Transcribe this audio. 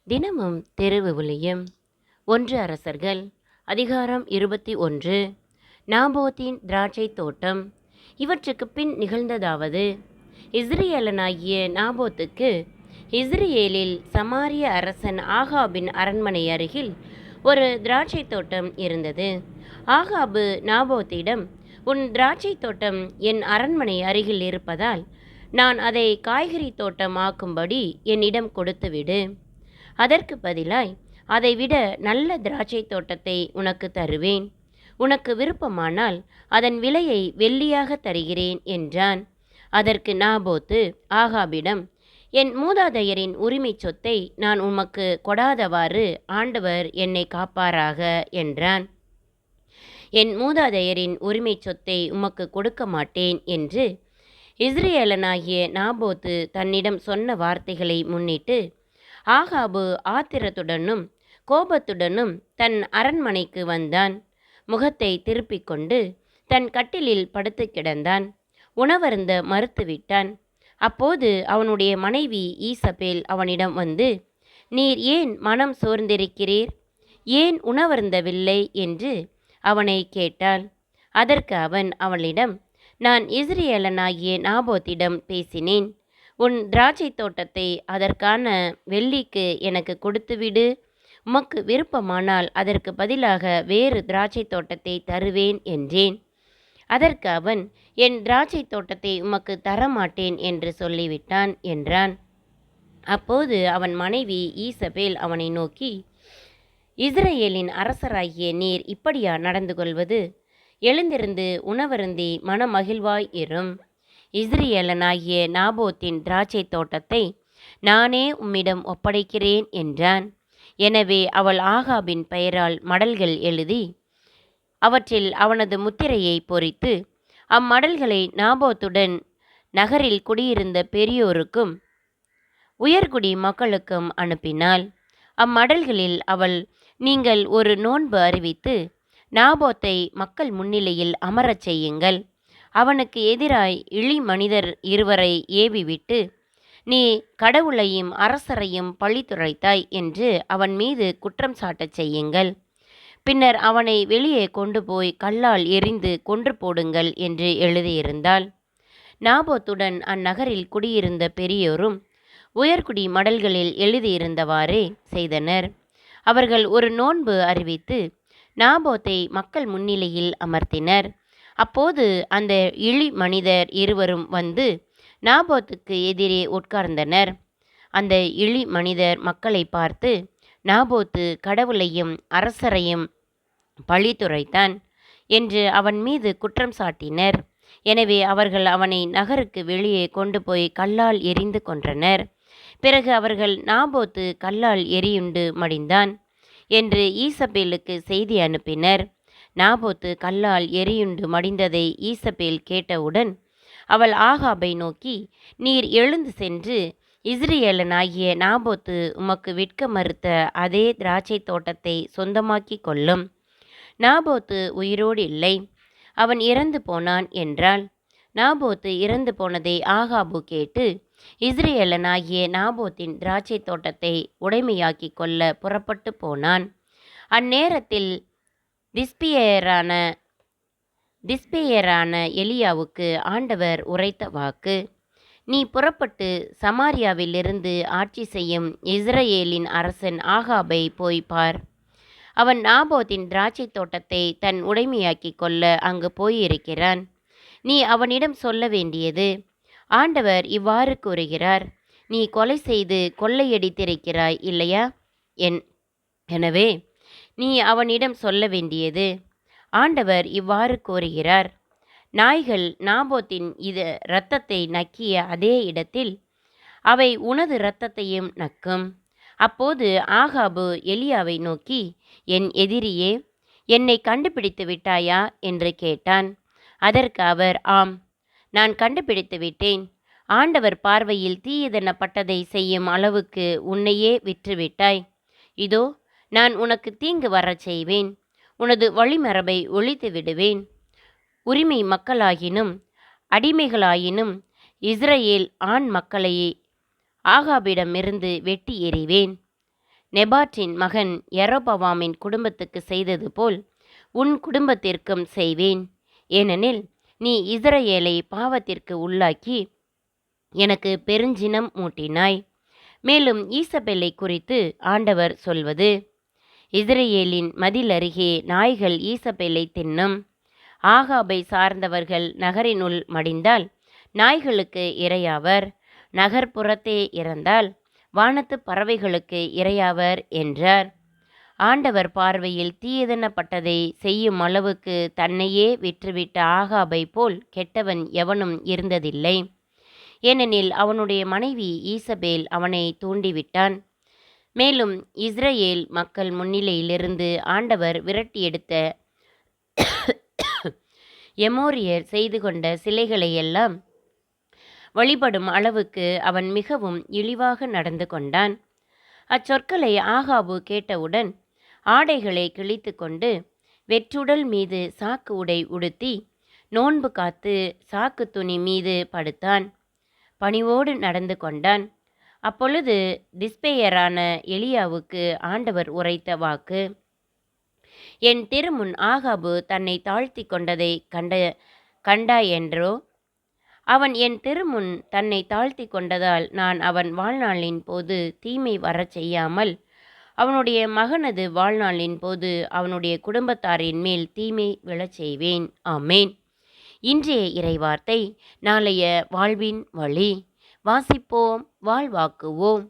தினமும் தெருவிவிலியம். 1 அரசர்கள் அதிகாரம் 21. நாபோத்தின் திராட்சை தோட்டம். இவற்றுக்குப் பின் நிகழ்ந்ததாவது, இஸ்ரயேலனாகிய நாபோத்துக்கு இஸ்ரயேலில் சமாரிய அரசன் ஆகாபின் அரண்மனை அருகில் ஒரு திராட்சை தோட்டம் இருந்தது. ஆகாபு நாபோத்திடம், உன் திராட்சை தோட்டம் என் அரண்மனை அருகில் இருப்பதால் நான் அதை காய்கறி தோட்டம் ஆக்கும்படி என்னிடம் கொடுத்துவிடு. அதற்கு பதிலாய் அதைவிட நல்ல திராட்சை தோட்டத்தை உனக்கு தருவேன். உனக்கு விருப்பமானால் அதன் விலையை வெள்ளியாக தருகிறேன் என்றான். அதற்கு நாபோத்து ஆகாபிடம், என் மூதாதையரின் உரிமை சொத்தை நான் உமக்கு கொடாதவாறு ஆண்டவர் என்னை காப்பாராக என்றான். என் மூதாதையரின் உரிமை சொத்தை உமக்கு கொடுக்க மாட்டேன் என்று இஸ்ரயேலனாகிய நாபோத்து தன்னிடம் சொன்ன வார்த்தைகளை முன்னிட்டு ஆகாபு ஆத்திரத்துடனும் கோபத்துடனும் தன் அரண்மனைக்கு வந்தான். முகத்தை திருப்பிக் கொண்டு தன் கட்டிலில் படுத்து கிடந்தான். உணவருந்த மறுத்துவிட்டான். அப்போது அவனுடைய மனைவி ஈசபேல் அவனிடம் வந்து, நீர் ஏன் மனம் சோர்ந்திருக்கிறீர்? ஏன் உணவருந்தவில்லை என்று அவனை கேட்டாள். அதற்கு அவன் அவளிடம், நான் இஸ்ரயேலனாகிய நாபோத்திடம் பேசினேன். உன் திராட்சை தோட்டத்தை அதற்கான வெள்ளிக்கு எனக்கு கொடுத்துவிடு. உமக்கு விருப்பமானால் அதற்கு பதிலாக வேறு திராட்சை தோட்டத்தை தருவேன் என்றேன். அதற்கு அவன், என் திராட்சை தோட்டத்தை உமக்கு தரமாட்டேன் என்று சொல்லிவிட்டான் என்றான். அப்போது அவன் மனைவி ஈசபேல் அவனை நோக்கி, இஸ்ரயேலின் அரசராகிய நீர் இப்படியா நடந்து கொள்வது? எழுந்திருந்து உணவருந்தி மனமகிழ்வாய் இரும். இஸ்ரயேலனாகிய நாபோத்தின் திராட்சை தோட்டத்தை நானே உம்மிடம் ஒப்படைக்கிறேன் என்றான். எனவே அவள் ஆகாபின் பெயரால் மடல்கள் எழுதி அவற்றில் அவனது முத்திரையை பொறித்து அம்மடல்களை நாபோத்துடன் நகரில் குடியிருந்த பெரியோருக்கும் உயர்குடி மக்களுக்கும் அனுப்பினாள். அம்மடல்களில் அவள், நீங்கள் ஒரு நோன்பு அறிவித்து நாபோத்தை மக்கள் முன்னிலையில் அமரச் செய்யுங்கள். அவனுக்கு எதிராய் இழி மனிதர் 2 ஏவிவிட்டு, நீ கடவுளையும் அரசரையும் பழித்துரைத்தாய் என்று அவன் மீது குற்றம் சாட்டச் செய்யுங்கள். பின்னர் அவனை வெளியே கொண்டு போய் கல்லால் எறிந்து கொன்று போடுங்கள் என்று எழுதியிருந்தாள். நாபோத்துடன் அந்நகரில் குடியிருந்த பெரியோரும் உயர்குடி மடல்களில் எழுதியிருந்தவாறே செய்தனர். அவர்கள் ஒரு நோன்பு அறிவித்து நாபோத்தை மக்கள் முன்னிலையில் அமர்த்தினர். அப்போது அந்த இழி மனிதர் 2 வந்து நாபோத்துக்கு எதிரே உட்கார்ந்தனர். அந்த இழி மனிதர் மக்களை பார்த்து, நாபோத்து கடவுளையும் அரசரையும் பழித்துரைத்தான் என்று அவன் மீது குற்றம் சாட்டினர். எனவே அவர்கள் அவனை நகருக்கு வெளியே கொண்டு போய் கல்லால் எறிந்து கொன்றனர். பிறகு அவர்கள், நாபோத்து கல்லால் எரியுண்டு மடிந்தான் என்று ஈசபேலுக்கு செய்தி அனுப்பினர். நாபோத்து கல்லால் எரியுண்டு மடிந்ததை ஈசபேல் கேட்டவுடன் அவள் ஆகாபை நோக்கி, நீர் எழுந்து சென்று இஸ்ரயேலனாகிய நாபோத்து உமக்கு விற்க மறுத்த அதே திராட்சை தோட்டத்தை சொந்தமாக்கி கொள்ளும். நாபோத்து உயிரோடு இல்லை, அவன் இறந்து போனான் என்றாள். நாபோத்து இறந்து போனதை ஆகாபு கேட்டு இஸ்ரயேலனாகிய நாபோத்தின் திராட்சை தோட்டத்தை உடைமையாக்கி கொள்ள புறப்பட்டு போனான். அந்நேரத்தில் திஸ்பேயரான எலியாவுக்கு ஆண்டவர் உரைத்த வாக்கு, நீ புறப்பட்டு சமாரியாவிலிருந்து ஆட்சி செய்யும் இஸ்ரயேலின் அரசன் ஆகாபை போய் பார். அவன் நாபோத்தின் திராட்சை தோட்டத்தை தன் உடைமையாக்கி கொள்ள அங்கு போயிருக்கிறான். நீ அவனிடம் சொல்ல வேண்டியது, ஆண்டவர் இவ்வாறு கூறுகிறார், நீ கொலை செய்து கொள்ளையடித்திருக்கிறாய் இல்லையா? எனவே நீ அவனிடம் சொல்ல வேண்டியது, ஆண்டவர் இவ்வாறு கூறுகிறார், நாய்கள் நாபோத்தின் இரத்தத்தை நக்கிய அதே இடத்தில் அவை உனது இரத்தத்தையும் நக்கும். அப்போது ஆகாபு எலியாவை நோக்கி, என் எதிரியே, என்னை கண்டுபிடித்து விட்டாயா என்று கேட்டான். அதற்கு அவர், ஆம், நான் கண்டுபிடித்து விட்டேன். ஆண்டவர் பார்வையில் தீயதெனப்பட்டதை செய்யும் அளவுக்கு உன்னையே விற்றுவிட்டாய். இதோ நான் உனக்கு தீங்கு வரச் செய்வேன். உனது வழிமரபை ஒழித்து விடுவேன். உரிமை மக்களாயினும் அடிமைகளாயினும் இஸ்ரயேல் ஆண் மக்களை ஆகாபிடமிருந்து வெட்டி எறிவேன். நெபாட்டின் மகன் யெரொபவாமின் குடும்பத்துக்கு செய்தது போல் உன் குடும்பத்திற்கும் செய்வேன். ஏனெனில் நீ இஸ்ரவேலை பாவத்திற்கு உள்ளாக்கி எனக்கு பெருஞ்சினம் மூட்டினாய். மேலும் ஈசபெலை குறித்து ஆண்டவர் சொல்வது: இஸ்ரவேலின் மதில் அருகே நாய்கள் ஈசபெலை தின்னும். ஆகாபை சார்ந்தவர்கள் நகரினுள் மடிந்தால் நாய்களுக்கு இரையாவர், நகர்ப்புறத்தே இறந்தால் வானத்து பறவைகளுக்கு இரையாவர் என்றார். ஆண்டவர் பார்வையில் தீயதெனப்பட்டதை செய்யும் அளவுக்கு தன்னையே விற்றுவிட்ட ஆகாபை போல் கெட்டவன் எவனும் இருந்ததில்லை. ஏனெனில் அவனுடைய மனைவி ஈசபேல் அவனை தூண்டிவிட்டான். மேலும் இஸ்ரவேல் மக்கள் முன்னிலையிலிருந்து ஆண்டவர் விரட்டி எடுத்த எமோரியர் செய்து கொண்ட சிலைகளையெல்லாம் வழிபடும் அளவுக்கு அவன் மிகவும் இழிவாக நடந்து கொண்டான். அச்சொற்களை ஆகாபு கேட்டவுடன் ஆடைகளை கிழித்து கொண்டு வெற்றுடல் மீது சாக்கு உடை உடுத்தி நோன்பு காத்து சாக்கு துணி மீது படுத்தான். பணிவோடு நடந்து கொண்டான். அப்பொழுது திஸ்பேயரான எலியாவுக்கு ஆண்டவர் உரைத்த வாக்கு: என் திருமுன் ஆகாபு தன்னை தாழ்த்தி கொண்டதை கண்டாயென்றோ? அவன் என் திருமுன் தன்னை தாழ்த்தி கொண்டதால் நான் அவன் வாழ்நாளின் போது தீமை வரச் செய்யாமல் அவனுடைய மகனது வாழ்நாளின் போது அவனுடைய குடும்பத்தாரின் மேல் தீமை விழச் செய்வேன். ஆமேன். இன்றைய இறைவார்த்தை. நாளைய வாழ்வின் வழி. வாசிப்போம், வாழ்வாக்குவோம்.